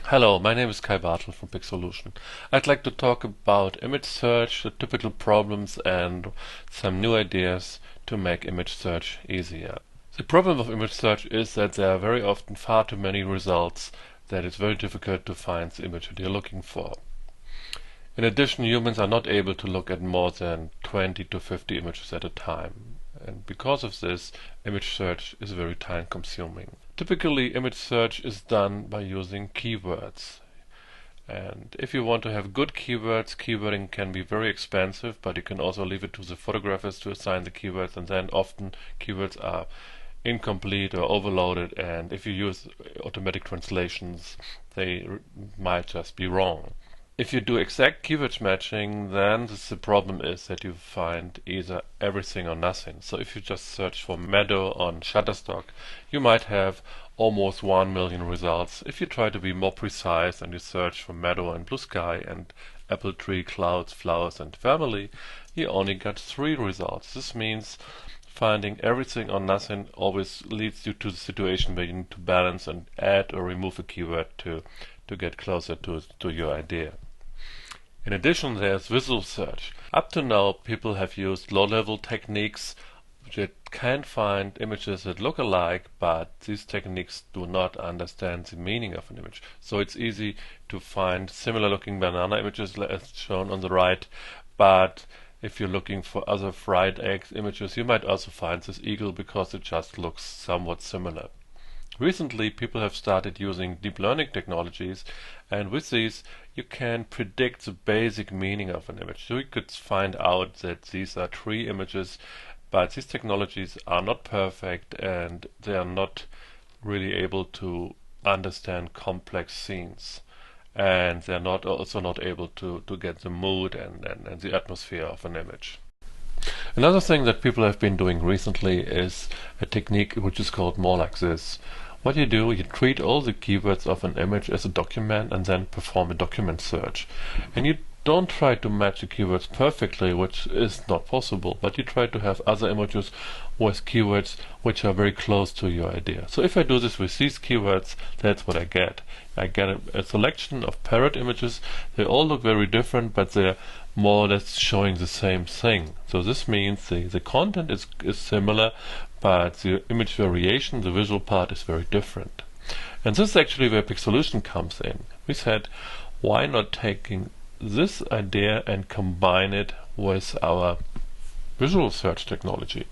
Hello, my name is Barthel from pixolution. I'd like to talk about image search, the typical problems, and some new ideas to make image search easier. The problem of image search is that there are very often far too many results that it's very difficult to find the image that you're looking for. In addition, humans are not able to look at more than 20 to 50 images at a time. And because of this, image search is very time consuming. Typically, image search is done by using keywords. And if you want to have good keywords, keywording can be very expensive, but you can also leave it to the photographers to assign the keywords, and then often keywords are incomplete or overloaded, and if you use automatic translations, they might just be wrong. If you do exact keyword matching, then the problem is that you find either everything or nothing. So if you just search for meadow on Shutterstock, you might have almost 1 million results. If you try to be more precise and you search for meadow and blue sky and apple tree, clouds, flowers and family, you only got 3 results. This means finding everything or nothing always leads you to the situation where you need to balance and add or remove a keyword to get closer to your idea. In addition, there's visual search. Up to now, people have used low-level techniques that can find images that look alike, but these techniques do not understand the meaning of an image. So it's easy to find similar-looking banana images as shown on the right, but if you're looking for other fried egg images, you might also find this eagle because it just looks somewhat similar. Recently, people have started using deep learning technologies, and with these you can predict the basic meaning of an image. So you could find out that these are 3 images, but these technologies are not perfect and they are not really able to understand complex scenes. And they're also not able to get the mood and the atmosphere of an image. Another thing that people have been doing recently is a technique which is called more like this. What you do, you treat all the keywords of an image as a document and then perform a document search. And you don't try to match the keywords perfectly, which is not possible, but you try to have other images with keywords which are very close to your idea. So if I do this with these keywords, that's what I get. I get a selection of parrot images. They all look very different, but they're more or less showing the same thing. So this means the content is similar, but the image variation, the visual part, is very different. And this is actually where pixolution comes in. We said, why not taking this idea and combine it with our visual search technology?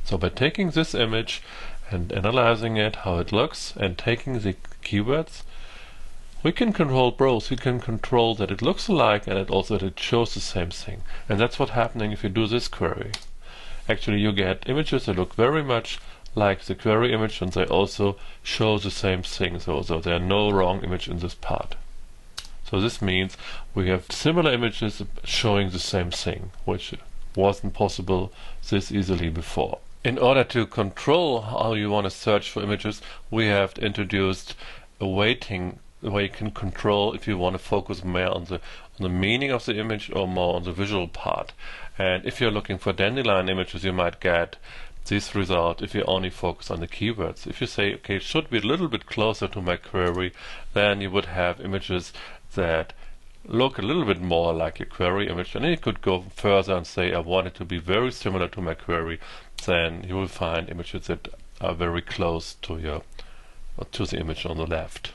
So by taking this image and analyzing it, how it looks, and taking the keywords, we can control both. We can control that it looks alike and that it shows the same thing. And that's what's happening if you do this query. Actually, you get images that look very much like the query image, and they also show the same thing. So there are no wrong image in this part. So this means we have similar images showing the same thing, which wasn't possible this easily before. In order to control how you want to search for images, we have introduced a weighting where you can control if you want to focus more on the meaning of the image or more on the visual part. And if you're looking for dandelion images, you might get this result if you only focus on the keywords. If you say, okay, it should be a little bit closer to my query, then you would have images that look a little bit more like your query image. And then you could go further and say, I want it to be very similar to my query. Then you will find images that are very close to the image on the left.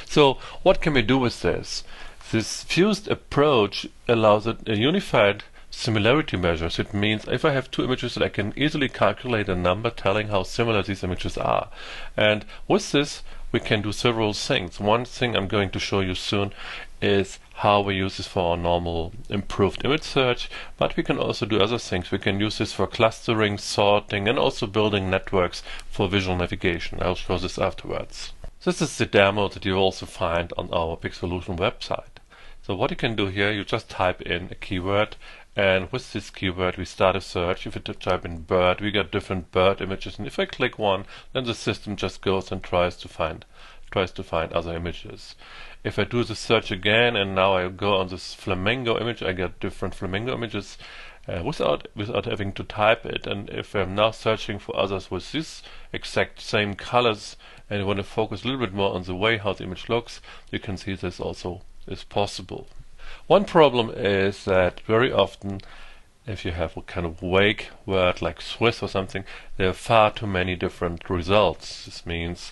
So what can we do with this? This fused approach allows a unified similarity measures. It means if I have 2 images, that I can easily calculate a number telling how similar these images are. And with this, we can do several things. One thing I'm going to show you soon is how we use this for our normal improved image search, but we can also do other things. We can use this for clustering, sorting, and also building networks for visual navigation. I'll show this afterwards. This is the demo that you also find on our pixolution website. So what you can do here, you just type in a keyword, and with this keyword we start a search. If you type in bird, we get different bird images, and if I click one, then the system just goes and tries to find other images. If I do the search again and now I go on this flamingo image, I get different flamingo images without having to type it. And if I'm now searching for others with this exact same colors and you want to focus a little bit more on the way how the image looks, you can see this also is possible. One problem is that very often if you have a kind of vague word like Swiss or something, there are far too many different results. This means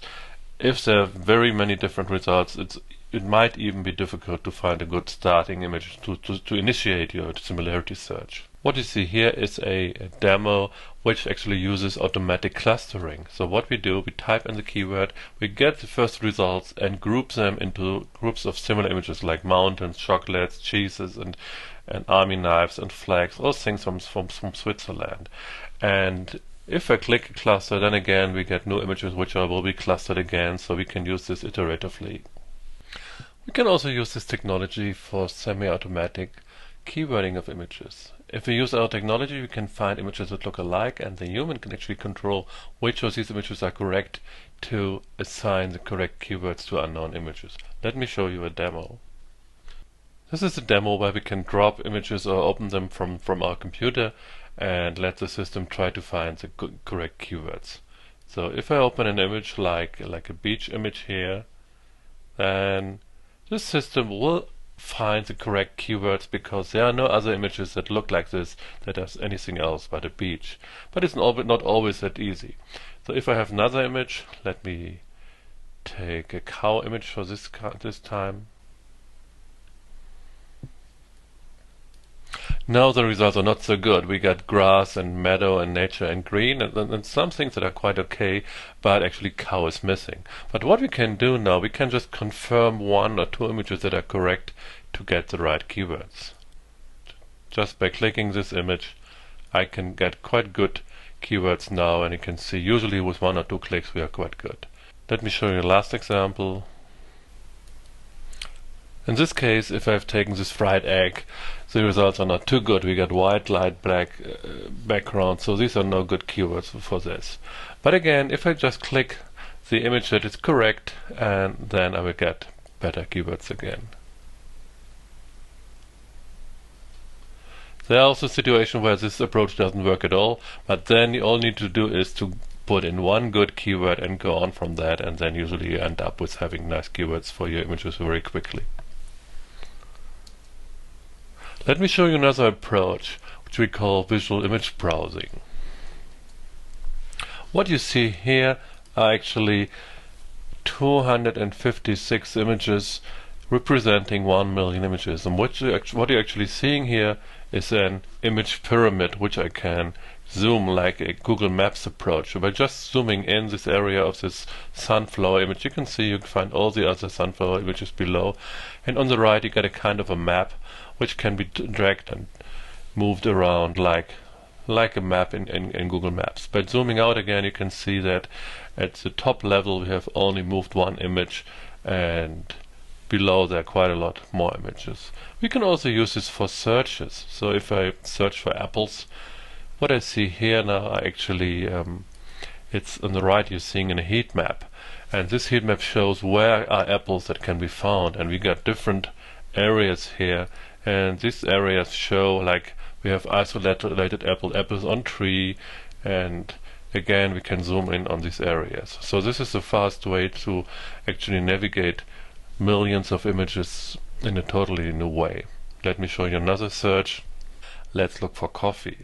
if there are very many different results, it might even be difficult to find a good starting image to initiate your similarity search. What you see here is a demo which actually uses automatic clustering. So what we do, we type in the keyword, we get the first results and group them into groups of similar images like mountains, chocolates, cheeses, and army knives and flags, all things from Switzerland. And if I click a cluster, then again we get new images which will be clustered again, so we can use this iteratively. We can also use this technology for semi-automatic keywording of images. If we use our technology, we can find images that look alike, and the human can actually control which of these images are correct to assign the correct keywords to unknown images. Let me show you a demo. This is a demo where we can drop images or open them from our computer and let the system try to find the correct keywords. So if I open an image like a beach image here, then this system will find the correct keywords because there are no other images that look like this that has anything else but a beach. But it's not always that easy. So if I have another image, let me take a cow image for this time. Now the results are not so good. We got grass and meadow and nature and green and some things that are quite okay, but actually cow is missing. But what we can do now, we can just confirm one or two images that are correct to get the right keywords. Just by clicking this image, I can get quite good keywords now, and you can see usually with one or two clicks we are quite good. Let me show you the last example. In this case, if I've taken this fried egg, the results are not too good. We got white, light, black background, so these are no good keywords for this. But again, if I just click the image that is correct, and then I will get better keywords again. There are also situations where this approach doesn't work at all, but then all you need to do is to put in one good keyword and go on from that, and then usually you end up with having nice keywords for your images very quickly. Let me show you another approach, which we call visual image browsing. What you see here are actually 256 images representing 1 million images. And what you're actually seeing here is an image pyramid, which I can zoom like a Google Maps approach. So by just zooming in this area of this sunflower image, you can find all the other sunflower images below. And on the right you get a kind of a map which can be dragged and moved around like a map in Google Maps. By zooming out again, you can see that at the top level we have only moved one image, and below there are quite a lot more images. We can also use this for searches. So if I search for apples, what I see here now are actually it's on the right you're seeing in a heat map, and this heat map shows where are apples that can be found, and we got different areas here, and these areas show like we have isolated apples on tree, and again we can zoom in on these areas. So this is a fast way to actually navigate millions of images in a totally new way. Let me show you another search. Let's look for coffee.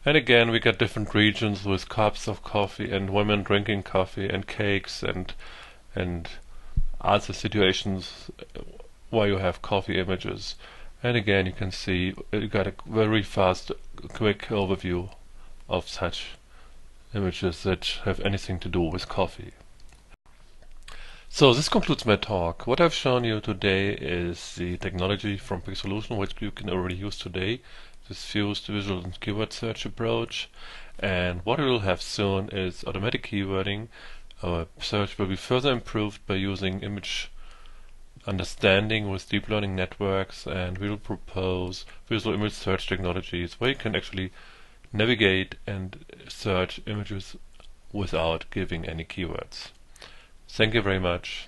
And again we get different regions with cups of coffee and women drinking coffee and cakes and other situations where you have coffee images. And again you can see you got a very fast, quick overview of such images that have anything to do with coffee. So this concludes my talk. What I've shown you today is the technology from Pixolution, which you can already use today, this fused visual and keyword search approach. And what we will have soon is automatic keywording. Our search will be further improved by using image understanding with deep learning networks, and we will propose visual image search technologies where you can actually navigate and search images without giving any keywords. Thank you very much.